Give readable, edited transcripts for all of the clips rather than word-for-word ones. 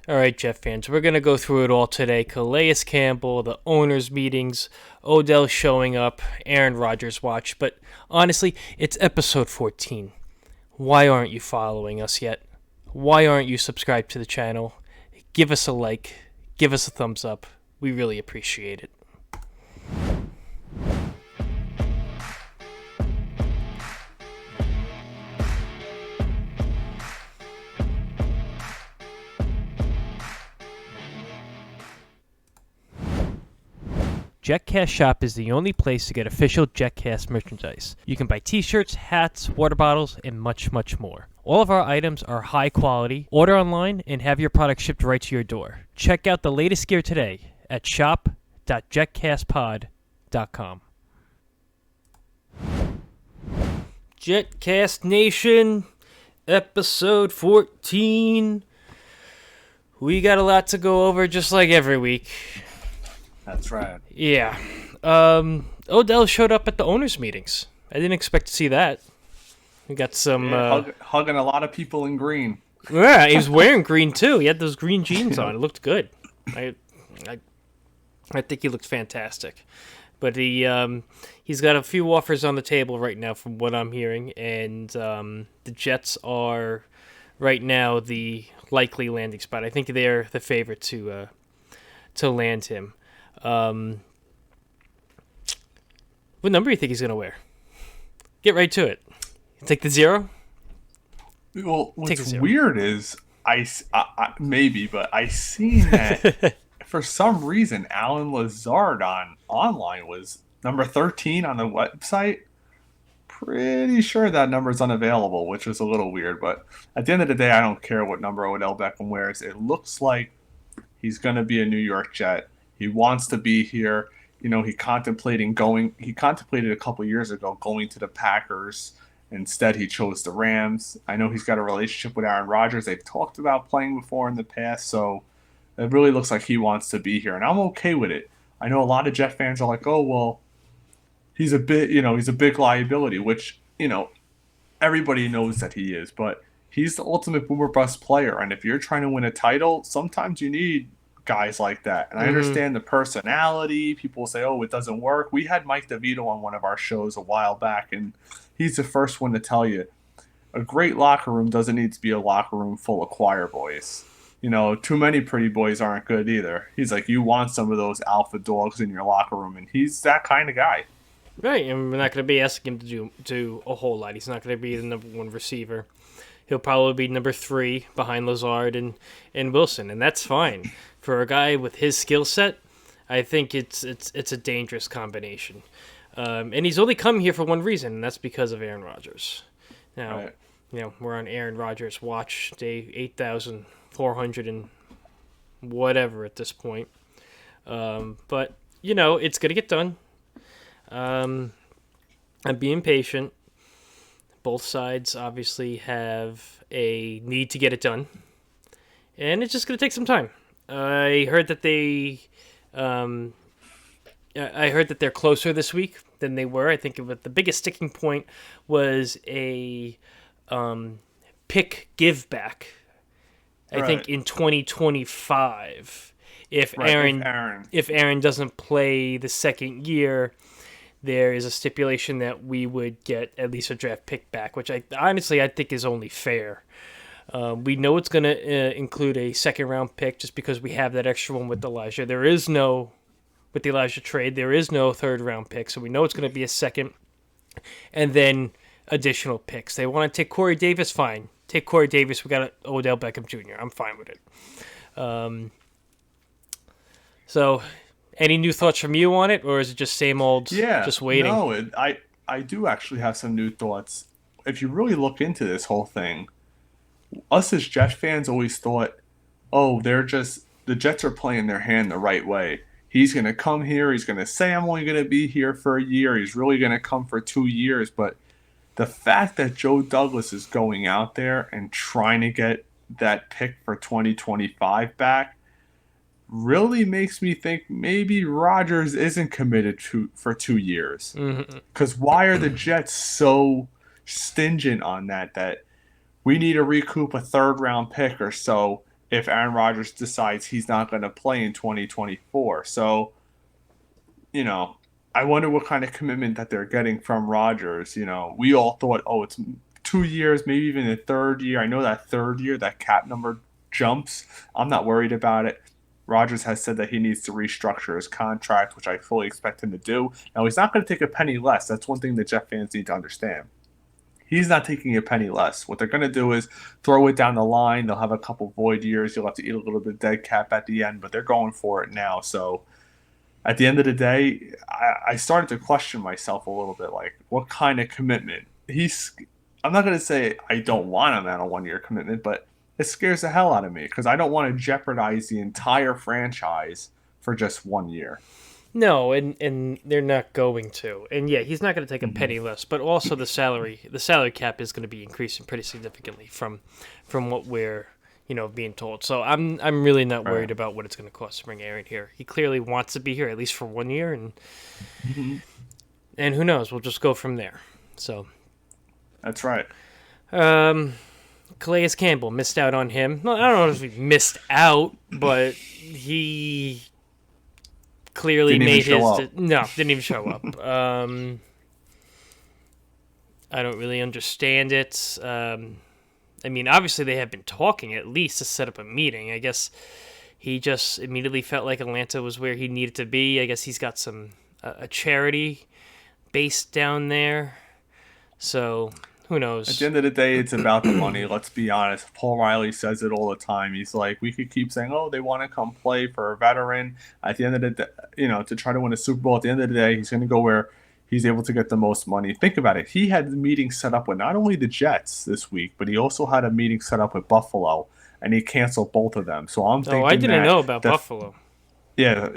All right, Jet fans, we're going to go through it all today. Calais Campbell, the owners' meetings, Odell showing up, Aaron Rodgers watch. But honestly, it's episode 14. Why aren't you following us yet? Why aren't you subscribed to the channel? Give us a like, give us a thumbs up. We really appreciate it. JetCast Shop is the only place to get official JetCast merchandise. You can buy t-shirts, hats, water bottles, and much, much more. All of our items are high quality. Order online and have your product shipped right to your door. Check out the latest gear today at shop.jetcastpod.com. JetCast Nation, episode 14. We got a lot to go over just like every week. That's right. Yeah. Odell showed up at the owners' meetings. I didn't expect to see that. We got some... hugging a lot of people in green. Yeah, he was wearing green, too. He had those green jeans on. It looked good. I think he looked fantastic. But he's got a few offers on the table right now from what I'm hearing. And the Jets are right now the likely landing spot. I think they're the favorite to land him. What number do you think he's going to wear? Get right to it. Take the 0? Well, what's weird is, I maybe, but I seen that for some reason, Alan Lazard online was number 13 on the website. Pretty sure that number is unavailable, which is a little weird. But at the end of the day, I don't care what number Odell Beckham wears. It looks like he's going to be a New York Jet. He wants to be here. You know, he contemplated a couple years ago going to the Packers. Instead, he chose the Rams. I know he's got a relationship with Aaron Rodgers. They've talked about playing before in the past, so it really looks like he wants to be here, and I'm okay with it. I know a lot of Jet fans are like, "Oh, well, he's a big liability," which, everybody knows that he is, but he's the ultimate boomer bust player, and if you're trying to win a title, sometimes you need guys like that. And I understand the personality. People say, "Oh, it doesn't work." We had Mike DeVito on one of our shows a while back, and he's the first one to tell you a great locker room doesn't need to be a locker room full of choir boys. Too many pretty boys aren't good either. He's like, you want some of those alpha dogs in your locker room, and he's that kind of guy. Right, and we're not going to be asking him to do a whole lot. He's not going to be the number one receiver. He'll probably be number 3 behind Lazard and Wilson, and that's fine. For a guy with his skill set, I think it's a dangerous combination. And he's only come here for one reason, and that's because of Aaron Rodgers. Now, Right. We're on Aaron Rodgers' watch, day 8,400 and whatever at this point. But, it's going to get done. I'm being patient. Both sides obviously have a need to get it done. And it's just going to take some time. I heard that they're closer this week than they were. I think the biggest sticking point was a pick give back. I think in 2025, if Aaron doesn't play the second year, there is a stipulation that we would get at least a draft pick back, which I think is only fair. We know it's going to include a second-round pick just because we have that extra one with Elijah. With the Elijah trade, there is no third-round pick, so we know it's going to be a second, and then additional picks. They want to take Corey Davis, fine. Take Corey Davis. We got Odell Beckham Jr. I'm fine with it. So, any new thoughts from you on it, or is it just same old, just waiting? No, I do actually have some new thoughts. If you really look into this whole thing, us as Jets fans always thought, oh, the Jets are playing their hand the right way. He's going to come here. He's going to say, I'm only going to be here for a year. He's really going to come for 2 years. But the fact that Joe Douglas is going out there and trying to get that pick for 2025 back really makes me think maybe Rodgers isn't committed for 2 years. Because why are the Jets so stingent on that we need to recoup a third-round pick or so if Aaron Rodgers decides he's not going to play in 2024. So, you know, I wonder what kind of commitment that they're getting from Rodgers. You know, we all thought, oh, it's 2 years, maybe even a third year. I know that third year, that cap number jumps. I'm not worried about it. Rodgers has said that he needs to restructure his contract, which I fully expect him to do. Now, he's not going to take a penny less. That's one thing that Jet fans need to understand. He's not taking a penny less. What they're going to do is throw it down the line. They'll have a couple void years. You'll have to eat a little bit of dead cap at the end, but they're going for it now. So at the end of the day, I started to question myself a little bit, like what kind of commitment I'm not going to say I don't want him on a 1 year commitment, but it scares the hell out of me because I don't want to jeopardize the entire franchise for just 1 year. No, and they're not going to. And yeah, he's not going to take a penny less, but also the salary cap is going to be increasing pretty significantly from what we're being told. So I'm really not worried about what it's going to cost to bring Aaron here. He clearly wants to be here at least for 1 year, and who knows? We'll just go from there. So that's right. Calais Campbell, missed out on him. No, I don't know if he missed out, but he clearly made his... No, didn't even show up. I don't really understand it. I mean, obviously they have been talking at least to set up a meeting. I guess he just immediately felt like Atlanta was where he needed to be. I guess he's got a charity based down there. So... who knows? At the end of the day, it's about the money. Let's be honest. Paul Riley says it all the time. He's like, we could keep saying, oh, they want to come play for a veteran. At the end of the day, to try to win a Super Bowl, at the end of the day, he's going to go where he's able to get the most money. Think about it. He had the meeting set up with not only the Jets this week, but he also had a meeting set up with Buffalo, and he canceled both of them. So I'm thinking I didn't know about Buffalo. Yeah,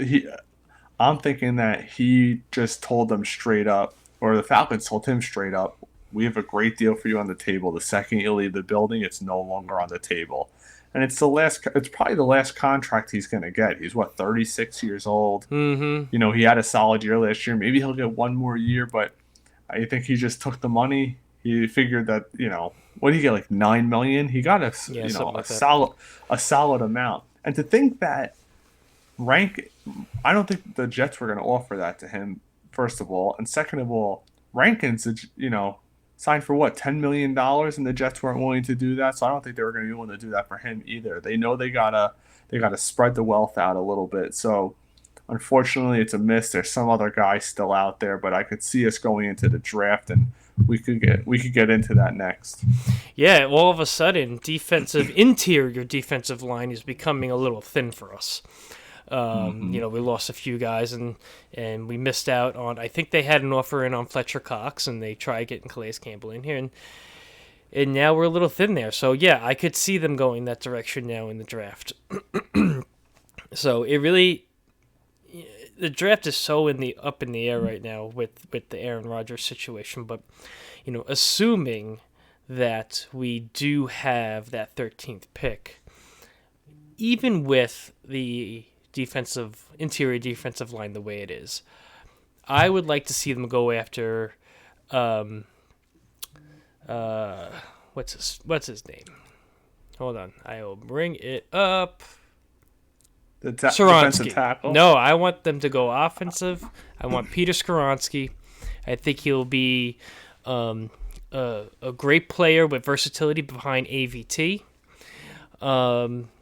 I'm thinking that he just told them straight up, or the Falcons told him straight up, we have a great deal for you on the table. The second you leave the building, it's no longer on the table. And it's probably the last contract he's going to get. He's 36 years old. Mm-hmm. He had a solid year last year. Maybe he'll get one more year, but I think he just took the money. He figured that, what did he get, like $9 million? He got a solid amount. And to think that I don't think the Jets were going to offer that to him, first of all. And second of all, Rankins, signed for what, $10 million, and the Jets weren't willing to do that. So I don't think they were going to be willing to do that for him either. They know they gotta spread the wealth out a little bit. So unfortunately, it's a miss. There's some other guys still out there, but I could see us going into the draft, and we could get into that next. Yeah, all of a sudden, interior defensive line is becoming a little thin for us. We lost a few guys and we missed out on. I think they had an offer in on Fletcher Cox, and they tried getting Calais Campbell in here, and now we're a little thin there. So yeah, I could see them going that direction now in the draft. So the draft is so up in the air right now with the Aaron Rodgers situation. But assuming that we do have that 13th pick, even with the interior defensive line the way it is, I would like to see them go after what's his name? Hold on, I will bring it up. The defensive tackle. No, I want them to go offensive. I want Peter Skoronski. I think he'll be a great player with versatility behind AVT.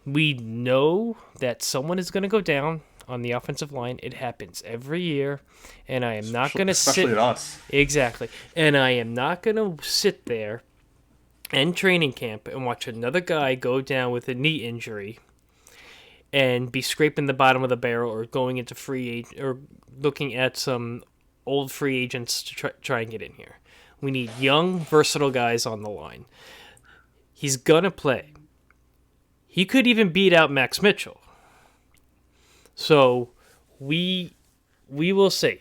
We know that someone is going to go down on the offensive line. It happens every year, and I am not going to sit. Especially at us. Exactly, and I am not going to sit there in training camp and watch another guy go down with a knee injury and be scraping the bottom of the barrel, or going into or looking at some old free agents to try and get in here. We need young, versatile guys on the line. He's gonna play. He could even beat out Max Mitchell. So we will see.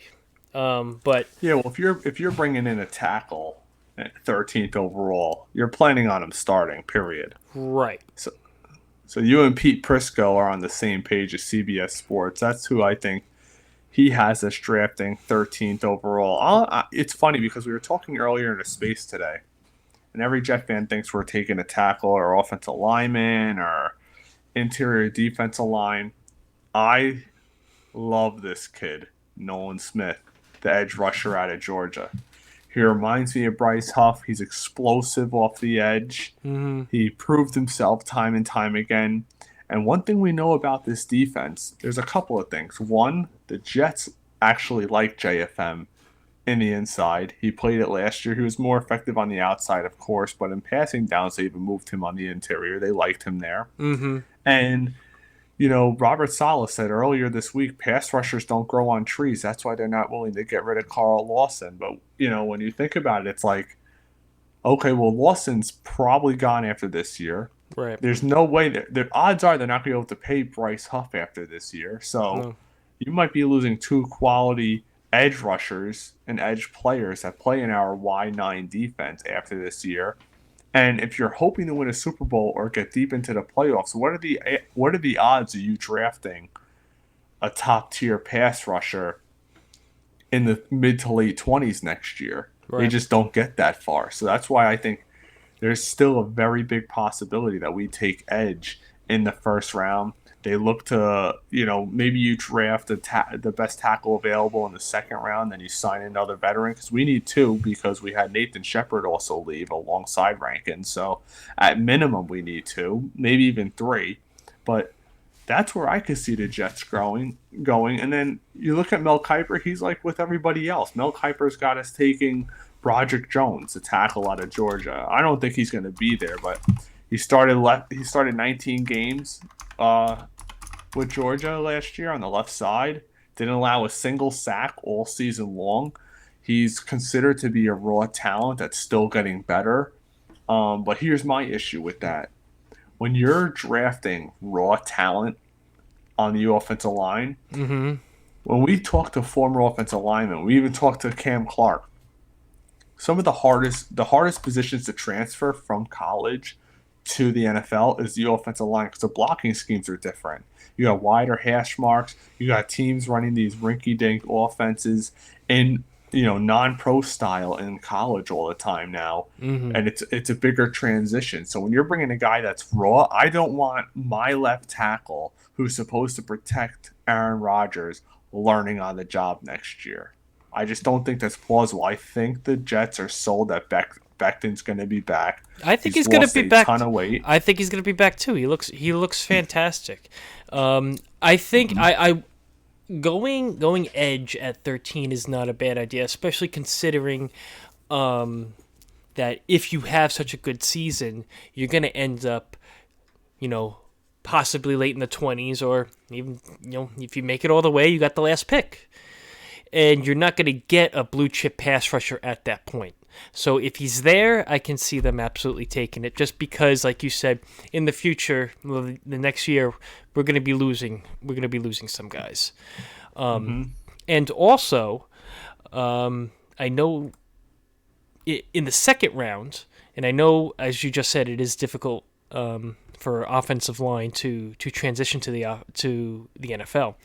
But yeah, well, if you're bringing in a tackle at 13th overall, you're planning on him starting. Period. Right. So you and Pete Prisco are on the same page as CBS Sports. That's who I think he has us drafting 13th overall. It's funny because we were talking earlier in a space today, and every Jet fan thinks we're taking a tackle or offensive lineman or, interior defensive line. I love this kid, Nolan Smith, the edge rusher out of Georgia. He reminds me of Bryce Huff. He's explosive off the edge. Mm-hmm. He proved himself time and time again. And one thing we know about this defense, there's a couple of things. One, the Jets actually like JFM in the inside. He played it last year. He was more effective on the outside, of course, but in passing downs, they even moved him on the interior. They liked him there. Mm-hmm. And Robert Saleh said earlier this week, pass rushers don't grow on trees. That's why they're not willing to get rid of Carl Lawson. But, when you think about it, it's like, okay, well, Lawson's probably gone after this year. Right. There's no way the odds are they're not going to be able to pay Bryce Huff after this year. So you might be losing two quality edge rushers and edge players that play in our Y9 defense after this year. And if you're hoping to win a Super Bowl or get deep into the playoffs, what are the odds of you drafting a top tier pass rusher in the mid to late 20s next year? Right. They just don't get that far. So that's why I think there's still a very big possibility that we take edge in the first round. They look to, maybe you draft the best tackle available in the second round, then you sign another veteran, because we need two, because we had Nathan Shepard also leave alongside Rankin. So at minimum, we need two, maybe even three. But that's where I could see the Jets going. And then you look at Mel Kiper, he's like with everybody else. Mel Kiper's got us taking Broderick Jones, the tackle out of Georgia. I don't think he's going to be there, but he started 19 games with Georgia last year on the left side. Didn't allow a single sack all season long. He's considered to be a raw talent that's still getting better. But here's my issue with that. When you're drafting raw talent on the offensive line, mm-hmm. when we talk to former offensive linemen, we even talk to Cam Clark, some of the hardest positions to transfer from college to the NFL is the offensive line, because the blocking schemes are different. You got wider hash marks. You got teams running these rinky-dink offenses in non-pro style in college all the time now, mm-hmm. and it's a bigger transition. So when you're bringing a guy that's raw, I don't want my left tackle, who's supposed to protect Aaron Rodgers, learning on the job next year. I just don't think that's plausible. I think the Jets are sold that Becton's going to be back. I think he's going to be back. Ton of weight. I think he's going to be back too. He looks fantastic. I think I going edge at 13 is not a bad idea, especially considering that if you have such a good season, you're going to end up, possibly late in the 20s, or even if you make it all the way, you got the last pick. And you're not going to get a blue chip pass rusher at that point. So if he's there, I can see them absolutely taking it, just because, like you said, in the future, the next year, we're going to be losing some guys. And also, I know in the second round, and I know, as you just said, it is difficult for offensive line to transition to the NFL.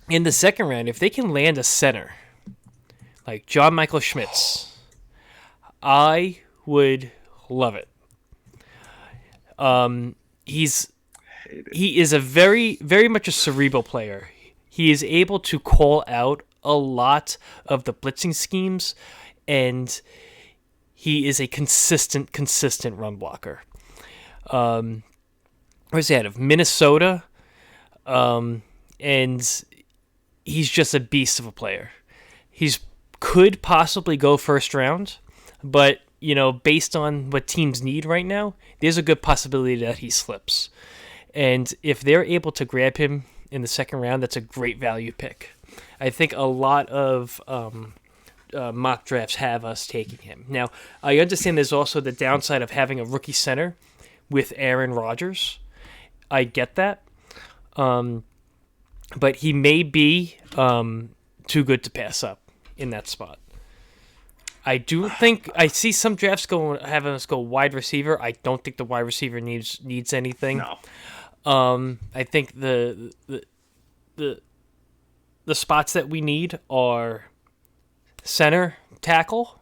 In the second round, if they can land a center like John Michael Schmitz, I would love it. He is a very, very much a cerebral player. He is able to call out a lot of the blitzing schemes, and he is a consistent run blocker. Where's he out of? Minnesota, and he's just a beast of a player. He's could possibly go first round, but based on what teams need right now, there's a good possibility that he slips. And if they're able to grab him in the second round, that's a great value pick. I think a lot of mock drafts have us taking him. Now, I understand there's also the downside of having a rookie center with Aaron Rodgers. I get that. But he may be too good to pass up in that spot. I do think I see some drafts having us go wide receiver. I don't think the wide receiver needs anything. No. I think the spots that we need are center, tackle,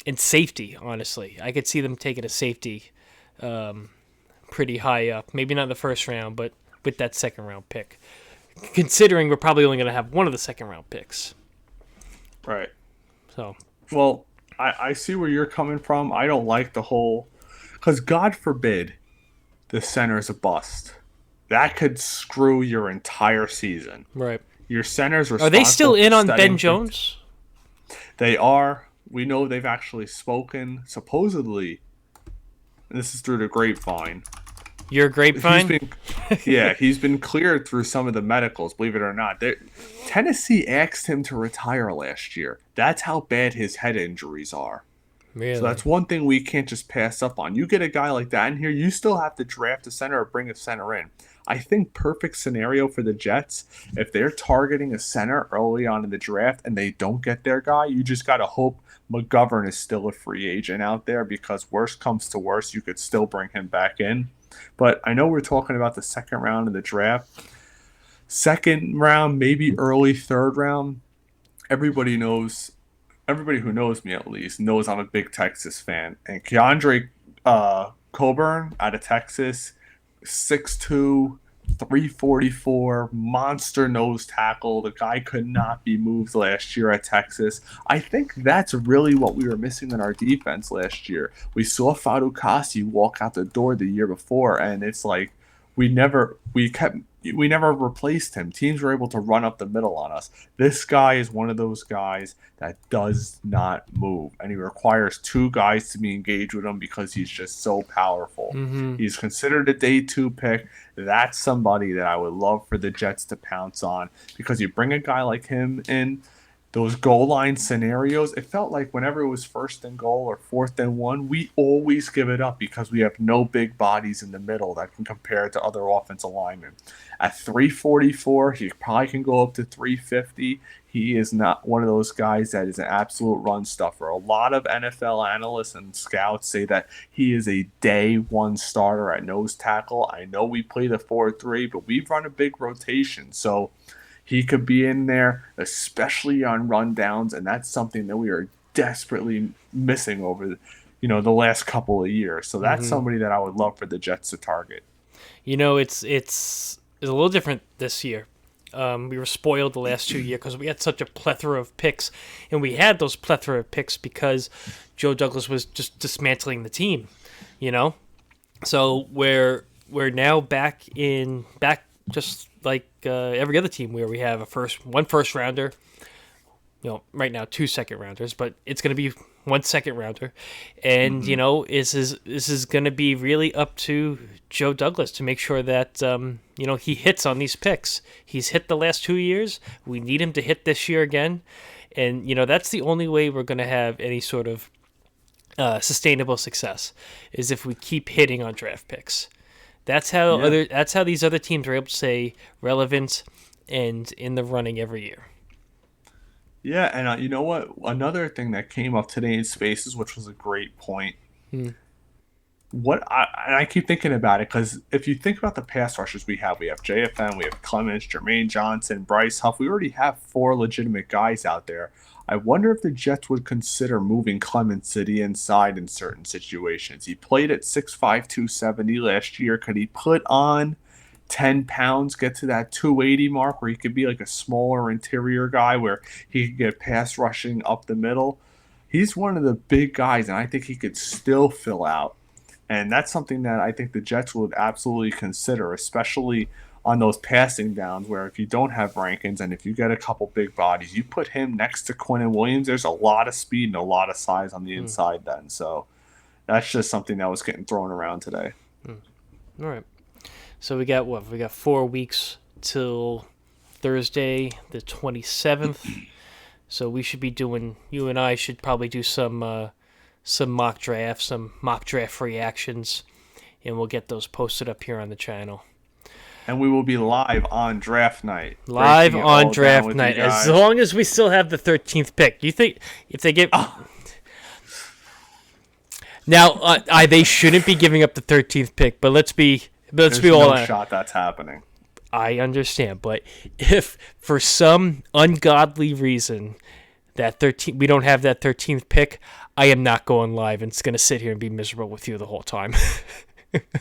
and safety, honestly. I could see them taking a safety pretty high up. Maybe not in the first round, but with that second round pick. Considering we're probably only going to have one of the second round picks. Right. So. Well, I see where you're coming from. I don't like the whole... Because God forbid the center is a bust. That could screw your entire season. Right. Your center's responsible. Are they still in on Ben Jones? They are. We know they've actually spoken. Supposedly, and this is through the grapevine. Your grapevine? He's been cleared through some of the medicals, believe it or not. Tennessee asked him to retire last year. That's how bad his head injuries are. Really? So that's one thing we can't just pass up on. You get a guy like that in here, you still have to draft a center or bring a center in. I think perfect scenario for the Jets, if they're targeting a center early on in the draft and they don't get their guy, you just got to hope McGovern is still a free agent out there, because worst comes to worst, you could still bring him back in. But I know we're talking about the second round of the draft. Second round, maybe early third round. Everybody who knows me at least knows I'm a big Texas fan. And Keandre Coburn out of Texas, 6'2", 344, monster nose tackle. The guy could not be moved last year at Texas. I think that's really what we were missing in our defense last year. We saw Fadu Kasi walk out the door the year before, and it's like we never replaced him. Teams were able to run up the middle on us. This guy is one of those guys that does not move, and he requires two guys to be engaged with him because he's just so powerful. Mm-hmm. He's considered a day 2 pick. That's somebody that I would love for the Jets to pounce on, because you bring a guy like him in, those goal line scenarios, it felt like whenever it was 1st and goal or 4th and 1, we always give it up because we have no big bodies in the middle that can compare to other offensive linemen. At 344, he probably can go up to 350. He is not one of those guys that is an absolute run stuffer. A lot of NFL analysts and scouts say that he is a day 1 starter at nose tackle. I know we play the 4-3, but we've run a big rotation, so he could be in there, especially on rundowns, and that's something that we are desperately missing over the last couple of years. So that's somebody that I would love for the Jets to target. It's a little different this year. We were spoiled the last 2 years because we had such a plethora of picks, and we had those plethora of picks because Joe Douglas was just dismantling the team, So we're now back just like every other team, where we have one first rounder, right now 2 second rounders, but it's going to be 1 second rounder, and this is going to be really up to Joe Douglas to make sure that he hits on these picks. He's hit the last 2 years. We need him to hit this year again, and that's the only way we're going to have any sort of sustainable success, is if we keep hitting on draft picks. That's how these other teams are able to stay relevant and in the running every year. Yeah, and you know what? Another thing that came up today in Spaces, which was a great point. I keep thinking about it, because if you think about the pass rushers we have JFN, we have Clemens, Jermaine Johnson, Bryce Huff. We already have 4 legitimate guys out there. I wonder if the Jets would consider moving Clemens to the inside in certain situations. He played at 6'5", 270 last year. Could he put on 10 pounds, get to that 280 mark, where he could be like a smaller interior guy where he could get pass rushing up the middle? He's one of the big guys, and I think he could still fill out. And that's something that I think the Jets would absolutely consider, especially on those passing downs, where if you don't have Rankins and if you get a couple big bodies, you put him next to Quinnen Williams, there's a lot of speed and a lot of size on the inside then. So that's just something that was getting thrown around today. All right. So we got 4 weeks till Thursday, the 27th. So we should be you and I should probably do some mock drafts, some mock draft reactions, and we'll get those posted up here on the channel. And we will be live on draft night. Live on draft night, as long as we still have the 13th pick. Do you think if they get... Now, they shouldn't be giving up the 13th pick, but let's be There's all... no shot that's happening. I understand, but if for some ungodly reason we don't have that 13th pick, I am not going live and it's going to sit here and be miserable with you the whole time.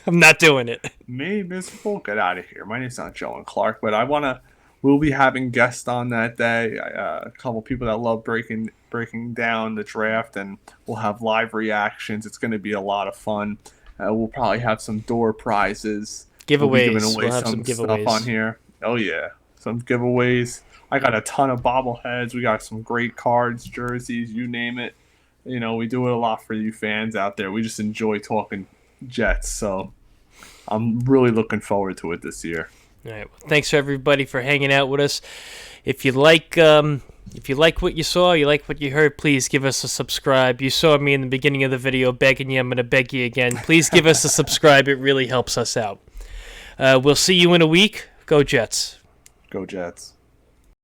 I'm not doing it. Me, miserable? Get out of here. My name's not Joe and Clark, but we'll be having guests on that day. A couple people that love breaking down the draft, and we'll have live reactions. It's going to be a lot of fun. We'll probably have some door prizes. Giveaways. We'll have some giveaways stuff on here. Oh, yeah. Some giveaways. I got a ton of bobbleheads. We got some great cards, jerseys, you name it. You know, we do it a lot for you fans out there. We just enjoy talking Jets, so I'm really looking forward to it this year. All right. Well, thanks everybody for hanging out with us. If you like what you saw, you like what you heard, please give us a subscribe. You saw me in the beginning of the video begging you. I'm going to beg you again. Please give us a subscribe. It really helps us out. We'll see you in a week. Go Jets. Go Jets.